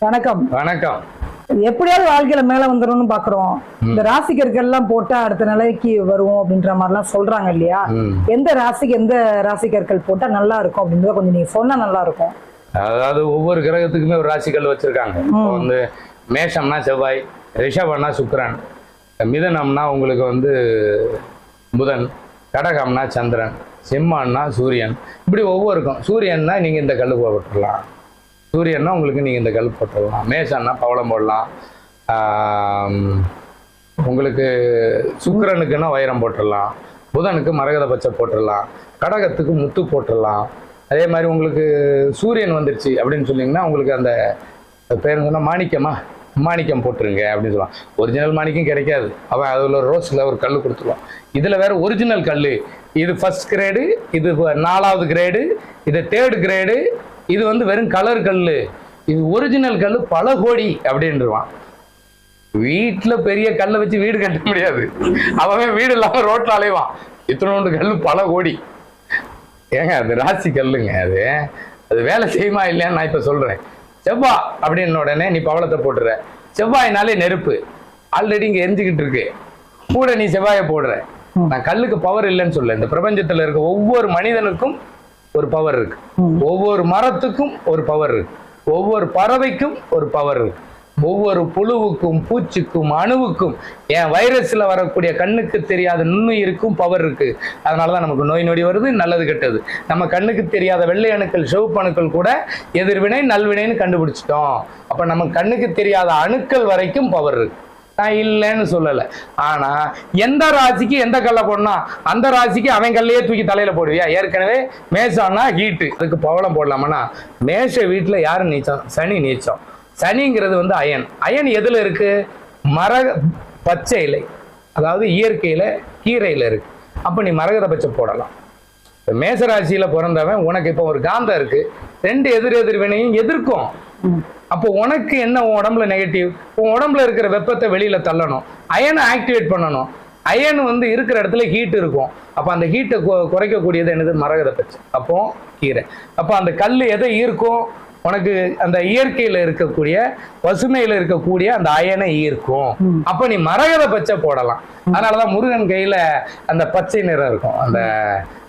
வணக்கம். வணக்கம். எப்படியாவது வாழ்க்கையில மேல வந்துரும்னு பாக்குறோம். இந்த ராசிக்கர்கள் எல்லாம் போட்டா அடுத்த நிலைக்கு வருவோம் அப்படின்ற மாதிரி எல்லாம் சொல்றாங்க இல்லையா? எந்த ராசிக்கு எந்த ராசிக்கர்கள் போட்டா நல்லா இருக்கும் அப்படின்றத கொஞ்சம் நீங்க சொன்னா நல்லா இருக்கும். அதாவது ஒவ்வொரு கிரகத்துக்குமே ஒரு ராசிக்கல் வச்சிருக்காங்க. வந்து மேஷம்னா செவ்வாய், ரிஷபம்னா சுக்கிரன், மிதனம்னா உங்களுக்கு வந்து புதன், கடகம்னா சந்திரன், சிம்மம்னா சூரியன். இப்படி ஒவ்வொருக்கும் சூரியன்னா நீங்க இந்த கல்லு போட்டுடலாம், சூரியன்னா உங்களுக்கு நீங்கள் இந்த கல் போட்டுடலாம், மேஷன்னா பவளம் போடலாம், உங்களுக்கு சுக்கிரனுக்குன்னா வைரம் போட்டுடலாம், புதனுக்கு மரகத பச்சை போட்டுடலாம், கடகத்துக்கு முத்து போட்டுடலாம். அதே மாதிரி உங்களுக்கு சூரியன் வந்துருச்சு அப்படின்னு சொன்னீங்கன்னா உங்களுக்கு அந்த பேர் சொன்னால் மாணிக்கம் போட்டுருங்க அப்படின்னு சொல்லுவான். ஒரிஜினல் மாணிக்கம் கிடைக்காது, அவன் அதில் ரோஸில் ஒரு கல் கொடுத்துருவான். இதில் வேற ஒரிஜினல் கல், இது ஃபர்ஸ்ட் கிரேடு, இது 4வது கிரேடு, இது 3rd கிரேடு, இது வந்து வெறும் கலர் கல், இது ஒரிஜினல் கல் பல கோடி அப்படின்றான். வீட்டில் பெரிய கல்லை வச்சு வீடு கட்ட முடியாது, அவன் வீடு இல்லாமல் ரோட்டில் அலைவான். இத்தனோண்டு கல் பல கோடி. ஏங்க அது ராசி கல்லுங்க, அது வேலை செய்யுமா இல்லையான்னு நான் இப்போ சொல்கிறேன். செவ்வாய் அப்படின்னு உடனே நீ பவளத்தை போட்டுற, செவ்வாயினாலே நெருப்பு ஆல்ரெடி இங்கே எரிஞ்சுக்கிட்டு இருக்கு, கூட நீ செவ்வாயை போடுற. நான் கல்லுக்கு பவர் இல்லைன்னு சொல்ல, இந்த பிரபஞ்சத்தில் இருக்க ஒவ்வொரு மனிதனுக்கும் ஒரு பவர் இருக்கு, ஒவ்வொரு மரத்துக்கும் ஒரு பவர் இருக்கு, ஒவ்வொரு பறவைக்கும் ஒரு பவர் இருக்கு, ஒவ்வொரு புழுவுக்கும் பூச்சிக்கும் அணுவுக்கும் என் வைரஸ்ல வரக்கூடிய கண்ணுக்கு தெரியாத நுண்ணுயிருக்கும் பவர் இருக்கு. அதனாலதான் நமக்கு நோய் நொடி வருது, நல்லது கெட்டது. நம்ம கண்ணுக்கு தெரியாத வெள்ளை அணுக்கள் சிவப்பு அணுக்கள் கூட எதிர்வினை நல்வினைன்னு கண்டுபிடிச்சிட்டோம். அப்ப நம்ம கண்ணுக்கு தெரியாத அணுக்கள் வரைக்கும் பவர் இருக்கு. நான் இல்லைன்னு சொல்லலை. ஆனா எந்த ராசிக்கு எந்த கல்லை போடனா அந்த ராசிக்கு அவன் கல்லையே தூக்கி தலையில போடுவியா? ஏற்கனவே மேஷம்னா ஹீட்டு, அதுக்கு பவளம் போடலாமன்னா மேஷ வீட்டுல யாரு நீச்சம்? சனி நீச்சம். சனிங்கிறது வந்து அயன். அயன் எதுல இருக்கு? பச்சை இலை, அதாவது இயற்கையில கீரையில இருக்கு. அப்ப நீ மரகத பச்சை போடலாம். மேசராசியில பிறந்தவன் உனக்கு இப்ப ஒரு காந்தம் இருக்கு, 2 எதிர்வினையும் எதிர்க்கும். அப்போ உனக்கு என்ன உடம்புல நெகட்டிவ்? உன் உடம்புல இருக்கிற வெப்பத்தை வெளியில தள்ளணும், அயனை ஆக்டிவேட் பண்ணணும். அயன் வந்து இருக்கிற இடத்துல ஹீட் இருக்கும். அப்ப அந்த ஹீட்டை குறைக்கக்கூடியது என்னது? மரகத பச்சை. அப்போ கீரை. அப்போ அந்த கல் எதை ஈர்க்கும்? உனக்கு அந்த இயற்கையில இருக்கக்கூடிய பசுமையில இருக்கக்கூடிய அந்த அயனை ஈர்க்கும். அப்ப நீ மரகத பச்சை போடலாம். அதனாலதான் முருகன் கையில அந்த பச்சை நிறம் இருக்கும், அந்த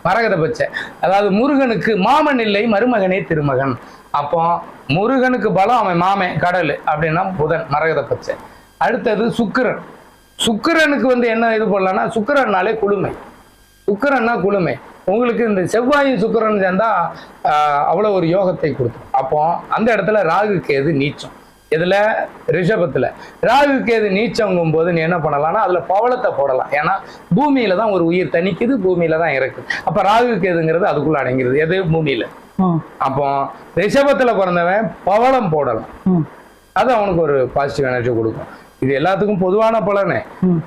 மரகத பச்சை. அதாவது முருகனுக்கு மாமன் இல்லை, மருமகனே திருமகன். அப்போ முருகனுக்கு பலம் அவன் மாமன் கடல் அப்படின்னா புதன், மரகத பச்சை. அடுத்தது சுக்கிரன். சுக்கிரனுக்கு வந்து என்ன இது போடலாம்னா சுக்கிரன்னாலே குளுமை. சுக்கிரன்னா குளுமை. உங்களுக்கு இந்த செவ்வாயும் சுக்கிரன் சேர்ந்தா அவ்வளவு ஒரு யோகத்தை கொடுக்கும். அப்போ அந்த இடத்துல ராகு கேது நீச்சம். இதுல ரிஷபத்துல ராகு கேது நீச்சங்கும் போது நீ என்ன பண்ணலாம்னா அதுல பவளத்தை போடலாம். ஏன்னா பூமியில தான் ஒரு உயிர் தனிக்குது, பூமியில தான் இருக்கு. அப்ப ராகு கேதுங்கிறது அதுக்குள்ள அடங்கிறது, எது? பூமியில. அப்போ ரிஷபத்துல பிறந்தவன் பவளம் போடலாம், அது அவனுக்கு ஒரு பாசிட்டிவ் எனர்ஜி கொடுக்கும். இது எல்லாத்துக்கும் பொதுவான பலனே.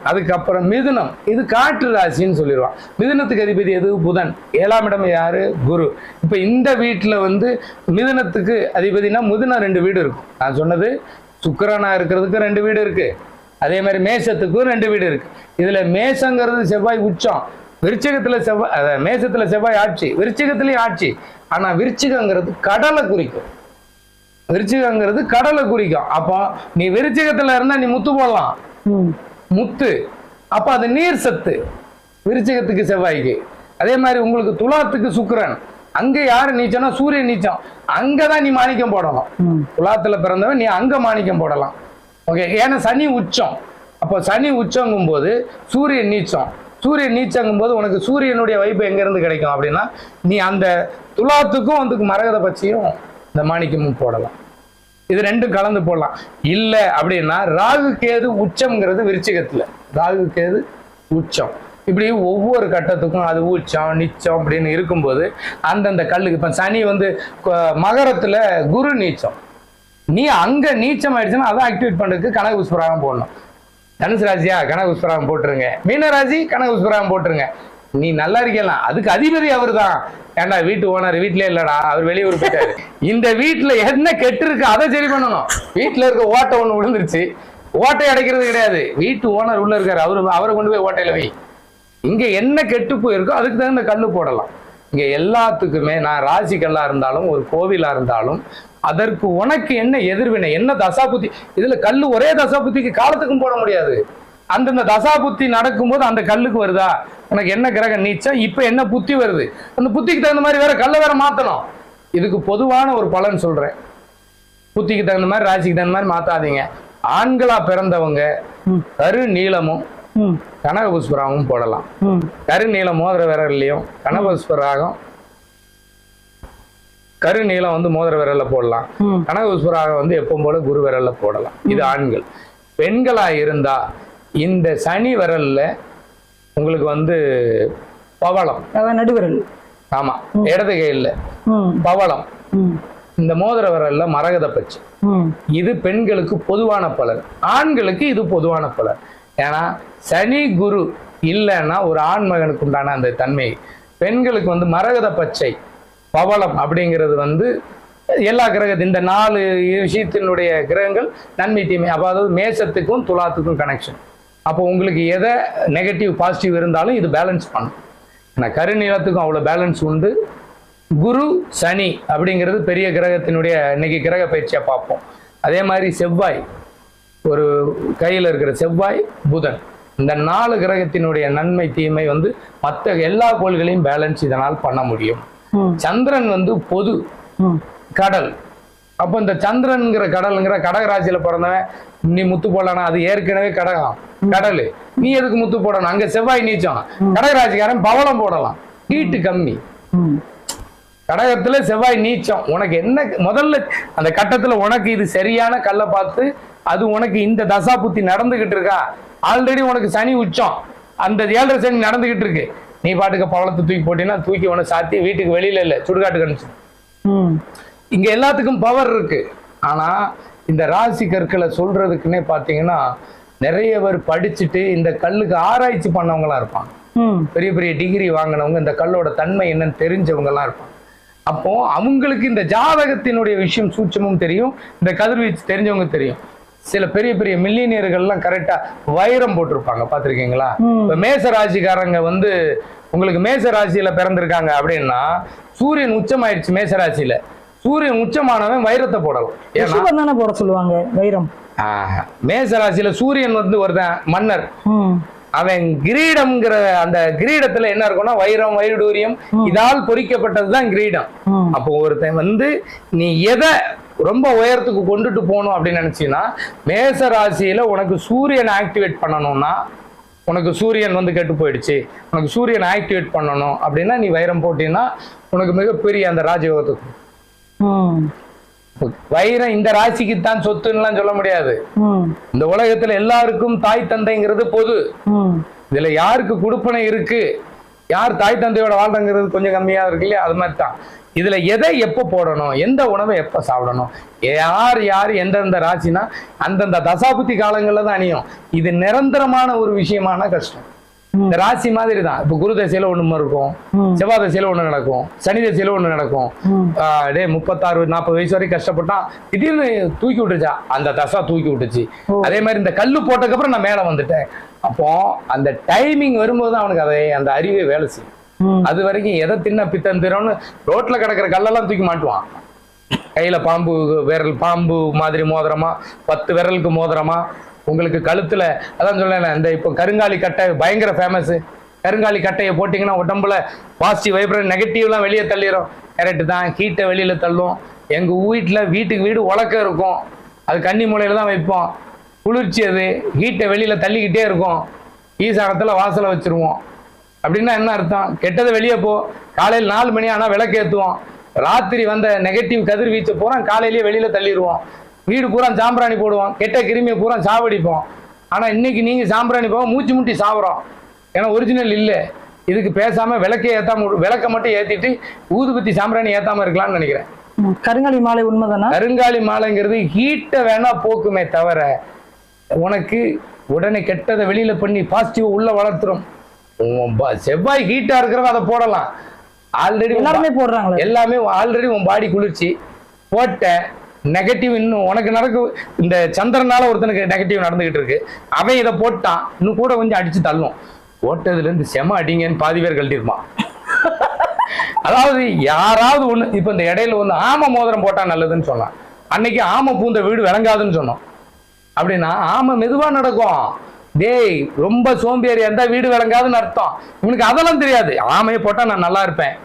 அதுக்கப்புறம் மிதுனம், இது காற்று ராசின்னு சொல்லிடுவான். மிதுனத்துக்கு அதிபதி எது? புதன். 7ஆம் இடம் யாரு? குரு. இப்ப இந்த வீட்டுல வந்து மிதுனத்துக்கு அதிபதினா மிதுனம் 2 வீடு இருக்கும். நான் சொன்னது சுக்கிரனா இருக்கிறதுக்கு 2 வீடு இருக்கு, அதே மாதிரி மேஷத்துக்கும் 2 வீடு இருக்கு. இதுல மேஷங்கிறது செவ்வாய் உச்சம், விருச்சிகத்துல செவ்வாய், மேஷத்துல செவ்வாய் ஆட்சி, விருச்சிகத்திலையும் ஆட்சி. ஆனா விருச்சிகங்கிறது கடலை குறிக்கும், விருச்சிகங்கிறது கடலை குறிக்கும். அப்போ நீ விருச்சிகத்துல இருந்தா நீ முத்து போடலாம், முத்து. அப்ப அது நீர் சத்து விருச்சிகத்துக்கு செவ்வாய்க்கு. அதே மாதிரி உங்களுக்கு துலாத்துக்கு சுக்கிரன், அங்க யாரு நீச்சம்னா சூரியன் நீச்சம், அங்கதான் நீ மாணிக்கம் போடலாம். துலாத்துல பிறந்தவன் நீ அங்க மாணிக்கம் போடலாம். ஓகே, ஏன்னா சனி உச்சம். அப்போ சனி உச்சங்கும் போது சூரியன் நீச்சம், சூரியன் நீச்சங்கும் போது உனக்கு சூரியனுடைய வைப்பு எங்க இருந்து கிடைக்கும் அப்படின்னா நீ அந்த துலாத்துக்கும் வந்து மரகத பச்சையும் இந்த மாணிக்கமும் போடலாம். இது 2 கலந்து போடலாம். இல்ல அப்படின்னா ராகு கேது உச்சம்ங்கிறது விருச்சிகத்துல, ராகு கேது உச்சம். இப்படி ஒவ்வொரு கட்டத்துக்கும் அது உச்சம் நிச்சம் அப்படின்னு இருக்கும்போது அந்தந்த கல்லுக்கு இப்ப சனி வந்து மகரத்துல குரு நீச்சம், நீ அங்க நீச்சம் ஆயிடுச்சுன்னா அதை ஆக்டிவேட் பண்றதுக்கு கனக புஷ்பராகம் போடணும். தனுசு ராசியா கனக புஷ்பராகம் போட்டுருங்க, மீனராசி கனக புஷ்பராகம் போட்டுருங்க. நீ நல்லா இருக்கலாம், அதுக்கு அதிபதி அவர் தான். ஏன்டா வீட்டு ஓனர் வீட்லயே இல்லடா, அவர் வெளியூர் போயிட்டாரு. இந்த வீட்டுல என்ன கெட்டு இருக்கு அதை சரி பண்ணணும். வீட்டுல இருக்க ஓட்டை ஒண்ணு விழுந்துருச்சு, ஓட்டை அடைக்கிறது கிடையாது, வீட்டு ஓனர் உள்ள இருக்காரு, அவரை கொண்டு போய் ஓட்டையில வை. இங்க என்ன கெட்டு போயிருக்கோ அதுக்கு தகுந்த கல்லு போடலாம். இங்க எல்லாத்துக்குமே நான் ராசிக்கல்லா இருந்தாலும் ஒரு கோவிலா இருந்தாலும் அதற்கு உனக்கு என்ன எதிர்வினை, என்ன தசாபுத்தி. இதுல கல்லு ஒரே தசாபுத்திக்கு காலத்துக்கும் போட முடியாது. அந்தந்த தசாபுத்தி நடக்கும்போது அந்த கல்லுக்கு வருதா, உனக்கு என்ன கிரகம் நீச்சம், இப்ப என்ன புத்தி வருது, அந்த புத்திக்கு தகுந்த மாதிரி வேற கல்லை வேற மாத்தணும். இதுக்கு பொதுவான ஒரு பலன் சொல்றேன். புத்திக்கு தகுந்த மாதிரி ராசிக்கு தகுந்த மாதிரி மாத்தாதீங்க. ஆண்களா பிறந்தவங்க கரு நீளமும் கனகபுஷ்பராகவும் போடலாம். கரு நீளம் மோதிர விரல்லையும் கனகபுஷ்பராகம் கரு நீளம் வந்து மோதிர விரல்ல போடலாம். கனகபுஷ்பராகம் வந்து எப்பவும் போல குரு விரல்ல போடலாம். இது ஆண்கள். பெண்களா இருந்தா இந்த சனி விரல்ல உங்களுக்கு வந்து பவளம், நடுவிரல், ஆமா இடது கையில் பவளம், இந்த மோதிர விரல்ல மரகத பச்சை. இது பெண்களுக்கு பொதுவான பலன். ஆண்களுக்கு இது பொதுவான பலன். ஏன்னா சனி குரு இல்லைன்னா ஒரு ஆண் மகனுக்கு உண்டான அந்த தன்மை. பெண்களுக்கு வந்து மரகத பச்சை பவளம் அப்படிங்கிறது வந்து எல்லா கிரகத்தின் இந்த 4 விஷயத்தினுடைய கிரகங்கள் நன்மை தீமை. அதாவது மேசத்துக்கும் துலாத்துக்கும் கனெக்ஷன். அப்போ உங்களுக்கு எதை நெகட்டிவ் பாசிட்டிவ் இருந்தாலும் இது பேலன்ஸ் பண்ணும். ஏன்னா கருநீளத்துக்கும் அவ்வளோ பேலன்ஸ் உண்டு. குரு சனி அப்படிங்கிறது பெரிய கிரகத்தினுடைய இன்னைக்கு கிரக பயிற்சியாக பார்ப்போம். அதே மாதிரி செவ்வாய், ஒரு கையில் இருக்கிற செவ்வாய் புதன், இந்த 4 கிரகத்தினுடைய நன்மை தீமை வந்து மற்ற எல்லா கோள்களையும் பேலன்ஸ் இதனால் பண்ண முடியும். சந்திரன் வந்து பொது கடல். அப்போ இந்த சந்திரன்கிற கடல்ங்கிற கடகராசியில பிறந்தவன் நீ முத்து போடலாம், அது ஏற்கனவே கடகம் கடல், நீ எதுக்கு முத்து போடணும்? அங்க செவ்வாய் நீச்சம், கடகராசிக்காரன் பவளம் போடலாம், ஹீட்டு கம்மி. கடகத்துல செவ்வாய் நீச்சம். உனக்கு என்ன முதல்ல அந்த கட்டத்துல உனக்கு இது சரியான கல்லை பார்த்து, அது உனக்கு இந்த தசா புத்தி நடந்துகிட்டு இருக்கா, ஆல்ரெடி உனக்கு சனி உச்சம், அந்த 7.5 சனி நடந்துகிட்டு இருக்கு, நீ பாட்டுக்கு பவளத்தை தூக்கி போட்டீங்கன்னா தூக்கி உன சாத்தி வீட்டுக்கு வெளியில இல்ல சுடுகாட்டுக்கு அனுப்பிச்சு. இங்க எல்லாத்துக்கும் பவர் இருக்கு. ஆனா இந்த ராசி கற்களை சொல்றதுக்குன்னே பாத்தீங்கன்னா நிறைய பேர் படிச்சுட்டு இந்த கல்லுக்கு ஆராய்ச்சி பண்ணவங்களா இருப்பாங்க. பெரிய பெரிய டிகிரி வாங்கினவங்க, இந்த கல்லோட தன்மை என்னன்னு தெரிஞ்சவங்க எல்லாம் இருப்பாங்க. அப்போ அவங்களுக்கு இந்த ஜாதகத்தினுடைய விஷயம் சூட்சமும் தெரியும், இந்த கதிர்வீச்சு தெரிஞ்சவங்க தெரியும். சில பெரிய பெரிய மில்லியனியர்கள்லாம் கரெக்டா வைரம் போட்டிருப்பாங்க, பாத்திருக்கீங்களா? இப்ப மேச ராசிக்காரங்க வந்து உங்களுக்கு மேச ராசியில பிறந்திருக்காங்க அப்படின்னா சூரியன் உச்சமாயிடுச்சு மேச ராசியில, சூரியன் உச்சமானவன் வைரத்தை போடலாம். ஏன்னா போட சொல்லுவாங்க வைரம். மேச ராசியில சூரியன் வந்து ஒருத்தன் மன்னர், அவன் கிரீடம்ங்கிற அந்த கிரீடத்துல என்ன இருக்கும்னா வைரம் வைடூரியம் இதால் பொறிக்கப்பட்டதுதான் கிரீடம். அப்போ ஒருத்தன் வந்து நீ எதை ரொம்ப உயரத்துக்கு கொண்டுட்டு போகணும் அப்படின்னு நினைச்சீங்கன்னா மேச ராசியில உனக்கு சூரியன் ஆக்டிவேட் பண்ணணும்னா, உனக்கு சூரியன் வந்து கெட்டு போயிடுச்சு, உனக்கு சூரியன் ஆக்டிவேட் பண்ணணும் அப்படின்னா நீ வைரம் போட்டீங்கன்னா உனக்கு மிகப்பெரிய அந்த ராஜயோகத்துக்கு. வைரம் இந்த ராசிக்கு தான் சொத்துன்னு சொல்ல முடியாது. இந்த உலகத்துல எல்லாருக்கும் தாய் தந்தைங்கிறது பொது. இதுல யாருக்கு கொடுப்பனை இருக்கு, யார் தாய் தந்தையோட வாழ்றங்கிறது கொஞ்சம் கம்மியா இருக்கு இல்லையா? அது மாதிரி தான் இதுல எதை எப்ப போடணும், எந்த உணவை எப்ப சாப்பிடணும், யார் யார் எந்தெந்த ராசினா அந்தந்த தசாபுத்தி காலங்கள்ல தான் அணியும். இது நிரந்தரமான ஒரு விஷயமான கஷ்டம். இந்த ராசி மாதிரி தான். இப்ப குரு தசையில ஒண்ணு இருக்கும், செவ்வாய் தசையில ஒண்ணு நடக்கும், சனி தசையில ஒண்ணு நடக்கும். 36-40 வயசு வரைக்கும் கஷ்டப்பட்டா திடீர்னு தூக்கி விட்டுச்சா, அந்த தசா தூக்கி விட்டுச்சு. அதே மாதிரி இந்த கல்லு போட்டதுக்கு அப்புறம் நான் மேல வந்துட்டேன். அப்போ அந்த டைமிங் வரும்போது அவனுக்கு அதை அந்த அறிவே வேலை செய்யும். அது வரைக்கும் எதை தின்ன பித்தம் திறன்னு ரோட்ல கிடக்கிற கல்லெல்லாம் தூக்கி மாட்டுவான். கையில பாம்பு விரல், பாம்பு மாதிரி மோதிரமா, 10 விரலுக்கு மோதிரமா, உங்களுக்கு கழுத்துல அதான் சொல்ல இந்த இப்போ கருங்காலி கட்டை பயங்கர ஃபேமஸ். கருங்காலி கட்டையை போட்டிங்கன்னா உடம்புல பாசிட்டிவ் வைப்ரேட் நெகட்டிவ்லாம் வெளியே தள்ளிடும். கரெக்டு தான், ஹீட்டை வெளியில தள்ளும். எங்க வீட்டுக்கு வீடு உலக்கம் இருக்கும், அது கன்னி மூலையில தான் வைப்போம். குளிர்ச்சி அது ஹீட்டை வெளியில தள்ளிக்கிட்டே இருக்கும். ஈசானத்துல வாசலை வச்சிருவோம். அப்படின்னா என்ன அர்த்தம்? கெட்டதை வெளியே போ, காலையில் 4 மணி ஆனா விளக்கு ஏற்றுவோம். ராத்திரி வந்த நெகட்டிவ் கதிர்வீச்சை பூரா காலையிலேயே வெளியில தள்ளிடுவோம். வீடு பூரா சாம்பிராணி போடுவோம், கெட்ட கிருமியை பூரா சாவடிப்போம். ஆனா இன்னைக்கு நீங்க சாம்பிராணி போக மூச்சு முட்டி சாப்பிட்றோம். ஏன்னா ஒரிஜினல் இல்லை. இதுக்கு பேசாம விளக்கே ஏத்தாம, விளக்க மட்டும் ஏத்திட்டு ஊதுபத்தி சாம்பிராணி ஏத்தாம இருக்கலாம்னு நினைக்கிறேன். கருங்காலி மாலை உண்மைதானா? கருங்காலி மாலைங்கிறது ஹீட்டை வேணா போக்குமே தவிர உனக்கு உடனே கெட்டதை வெளியில பண்ணி பாசிட்டிவ் உள்ள வளர்த்துரும். செவ்வாய் ஹீட்டா இருக்கிறவங்க அதை போடலாம். ஆல்ரெடி எல்லாருமே போடுறாங்க, எல்லாமே ஆல்ரெடி உன் பாடி குளிர்ச்சி போட்ட நெகட்டிவ் இன்னும் உனக்கு நடக்கும். இந்த சந்திரனால ஒருத்தனுக்கு நெகட்டிவ் நடந்துகிட்டு இருக்கு, அவன் இதை போட்டான் இன்னும் கூட கொஞ்சம் அடிச்சு தள்ளும். போட்டதுல இருந்து செம அடிங்கன்னு பாதி பேர் கழட்டிருப்பான். அதாவது யாராவது ஒண்ணு இப்ப இந்த இடையில வந்து ஆமை மோதிரம் போட்டா நல்லதுன்னு சொன்னான். அன்னைக்கு ஆமை பூந்த வீடு விளங்காதுன்னு சொன்னோம். அப்படின்னா ஆமை மெதுவா நடக்கும். டேய் ரொம்ப சோம்பேறியா இருந்தா வீடு விளங்காதுன்னு அர்த்தம். இவனுக்கு அதெல்லாம் தெரியாது. ஆமையை போட்டா நான் நல்லா இருப்பேன்,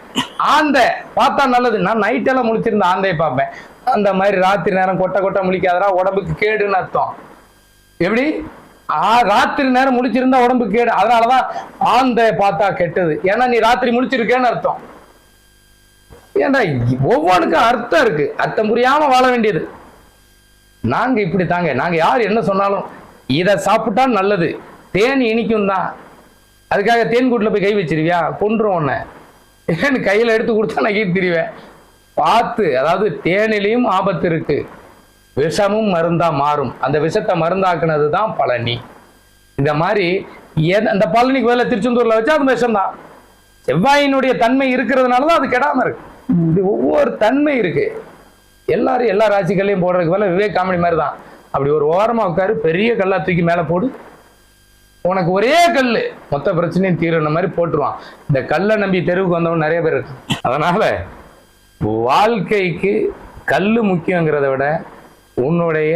ஆந்தை பார்த்தா நல்லது. நான் நைட் எல்லாம் முழிச்சிருந்த ஆந்தையை பார்ப்பேன். அந்த மாதிரி ராத்திரி நேரம் கொட்டை கொட்டை முழிக்காதரா, உடம்புக்கு கேடுன்னு அர்த்தம். எப்படி ராத்திரி நேரம் முழிச்சிருந்தா உடம்புக்கு கேடு. அதனாலதான் ஆந்தையை பார்த்தா கெட்டது. ஏன்னா நீ ராத்திரி முழிச்சிருக்கேன்னு அர்த்தம். ஏன்டா ஒவ்வொன்றுக்கும் அர்த்தம் இருக்கு. அர்த்தம் புரியாம வாழ வேண்டியது. நாங்க இப்படி தாங்க. நாங்க யார் என்ன சொன்னாலும் இதை சாப்பிட்டா நல்லது, தேன் இனிக்கும் தான், அதுக்காக தேன் கூட்டில் போய் கை வச்சிருவியா, கொன்றும் உன்னை. ஏன்னு கையில எடுத்து கொடுத்தா நான் கீழ்த்திரிவேன். பார்த்து, அதாவது தேனிலையும் ஆபத்து இருக்கு, விஷமும் மருந்தா மாறும். அந்த விஷத்தை மருந்தாக்குனது தான் பழனி. இந்த மாதிரி அந்த பழனிக்கு வேலை திருச்செந்தூர்ல வச்சா அது விஷம் தான். செவ்வாயினுடைய தன்மை இருக்கிறதுனாலதான் அது கெடாம இருக்கு. இது ஒவ்வொரு தன்மை இருக்கு. எல்லாரும் எல்லா ராசிகளையும் போடுறதுக்கு மேல விவேக் காமெடி மாதிரி தான். அப்படி ஒரு ஓரமா உட்காரு, பெரிய கல்லா தூக்கி மேல போடு, உனக்கு ஒரே கல்லு மொத்த பிரச்சனையும் தீர்ற மாதிரி போட்டுருவான். இந்த கல்லை நம்பி தெருவுக்கு வந்தவங்க நிறைய பேர் இருக்கு. அதனால வாழ்க்கைக்கு கல்லு முக்கியங்கிறத விட உன்னுடைய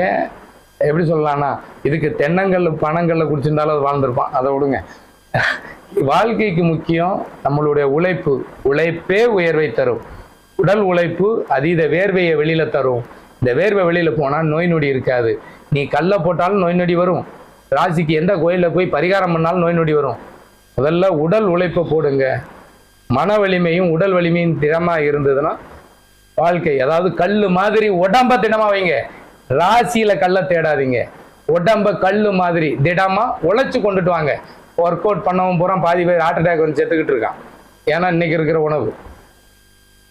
எப்படி சொல்லலாம்னா, இதுக்கு தென்னங்கல்ல பணங்கள்ல குடிச்சிருந்தாலும் அது வாழ்ந்திருப்பான், அதை விடுங்க. வாழ்க்கைக்கு முக்கியம் நம்மளுடைய உழைப்பு. உழைப்பே உயர்வை தரும். உடல் உழைப்பு அதீத வேர்வையை வெளியில தரும். இந்த வேர்வை வெளியில போனா நோய் நொடி இருக்காது. நீ கல்ல போட்டாலும் நோய் நொடி வரும். ராசிக்கு எந்த கோயில போய் பரிகாரம் பண்ணாலும் நோய் நொடி வரும். முதல்ல உடல் உழைப்பை போடுங்க. மன வலிமையும் உடல் வலிமையும் திடமா இருந்ததுன்னா வாழ்க்கை, அதாவது கல்லு மாதிரி உடம்ப திடமா வைங்க. ராசியில கல்ல தேடாதீங்க. உடம்ப கல்லு மாதிரி திடமா உழைச்சு கொண்டுட்டு வாங்க. ஒர்க் அவுட் பண்ணவும் பூரா பாதி பேர் ஹார்ட் அட்டாக் வந்து செத்துக்கிட்டு இருக்கான். ஏன்னா இன்னைக்கு இருக்கிற உணவு.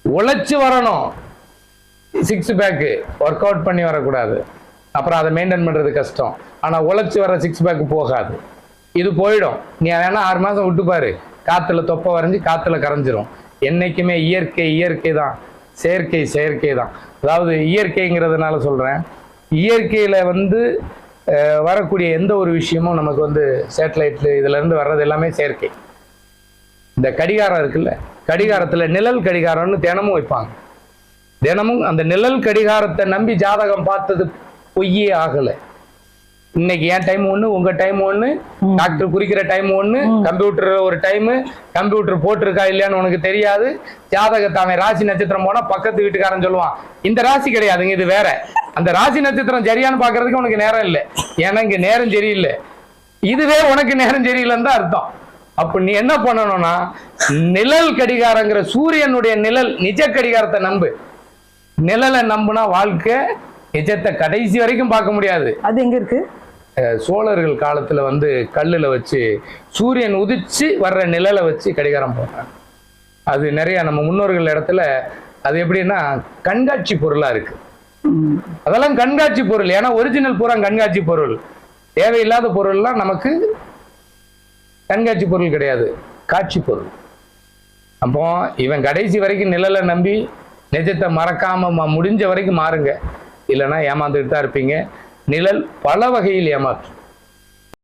உழைச்சு வரணும். 6 பேக்கு ஒர்க் அவுட் பண்ணி வரக்கூடாது. அப்புறம் அதை மெயின்டைன் பண்றது கஷ்டம். ஆனா உழைச்சு வர 6 பேக்கு போகாது. இது போயிடும். நீ வேணா 6 மாசம் விட்டு பாரு, காத்துல தொப்பை வரைஞ்சி காத்துல கரைஞ்சிரும். என்னைக்குமே இயற்கை இயற்கை தான், செயற்கை செயற்கை தான். அதாவது இயற்கைங்கிறதுனால சொல்றேன், இயற்கையில வந்து வரக்கூடிய எந்த ஒரு விஷயமும் நமக்கு வந்து சேட்டலைட்ல இதுல இருந்து வர்றது எல்லாமே செயற்கை. இந்த கடிகாரம் இருக்குல்ல, கடிகாரத்துல நிழல் கடிகாரம்னு தினமும் வைப்பாங்க. தினமும் அந்த நிழல் கடிகாரத்தை நம்பி ஜாதகம் பார்த்தது பொய்யே ஆகல. இன்னைக்கு என் டைம் ஒண்ணு, உங்க டைம் ஒண்ணு, டாக்டர் குறிக்கிற டைம் ஒண்ணு, கம்ப்யூட்டர் ஒரு டைம், கம்ப்யூட்டர் போட்டிருக்கா இல்லையான்னு உனக்கு தெரியாது. ஜாதகத்தாமே ராசி நட்சத்திரம் போனா பக்கத்து வீட்டுக்காரன் சொல்லுவான் இந்த ராசி கிடையாதுங்க, இது வேற. அந்த ராசி நட்சத்திரம் சரியான்னு பாக்குறதுக்கு உனக்கு நேரம் இல்லை. ஏன்னா இங்க நேரம் சரியில்லை. இதுவே உனக்கு நேரம் சரியில்லைன்னு தான் அர்த்தம். அப்ப நீ என்ன பண்ணணும்னா, நிழல் கடிகாரங்கிற சூரியனுடைய நிழல் நிஜ கடிகாரத்தை நம்பு. நிழலை நம்புனா வாழ்க்கை, நிஜத்தை கடைசி வரைக்கும் பார்க்க முடியாது. அது எங்க இருக்கு? சோழர்கள் காலத்துல வந்து கல்லுல வச்சு சூரியன் உதிச்சு வர்ற நிழலை வச்சு கடிகாரம் போடுறாங்க. அது நிறைய நம்ம முன்னோர்கள் இடத்துல அது எப்படின்னா கண்காட்சி பொருளா இருக்கு. அதெல்லாம் கண்காட்சி பொருள். ஏன்னா ஒரிஜினல் பூரா கண்காட்சி பொருள். தேவையில்லாத பொருள்லாம் நமக்கு கண்காட்சி பொருள் கிடையாது, காட்சி பொருள். அப்போ இவன் கடைசி வரைக்கும் நிழலை நம்பி நிஜத்தை மறக்காம முடிஞ்ச வரைக்கும் மாறுங்க. இல்லைன்னா ஏமாந்துட்டு தான் இருப்பீங்க. நிழல் பல வகையில் ஏமாற்றும்.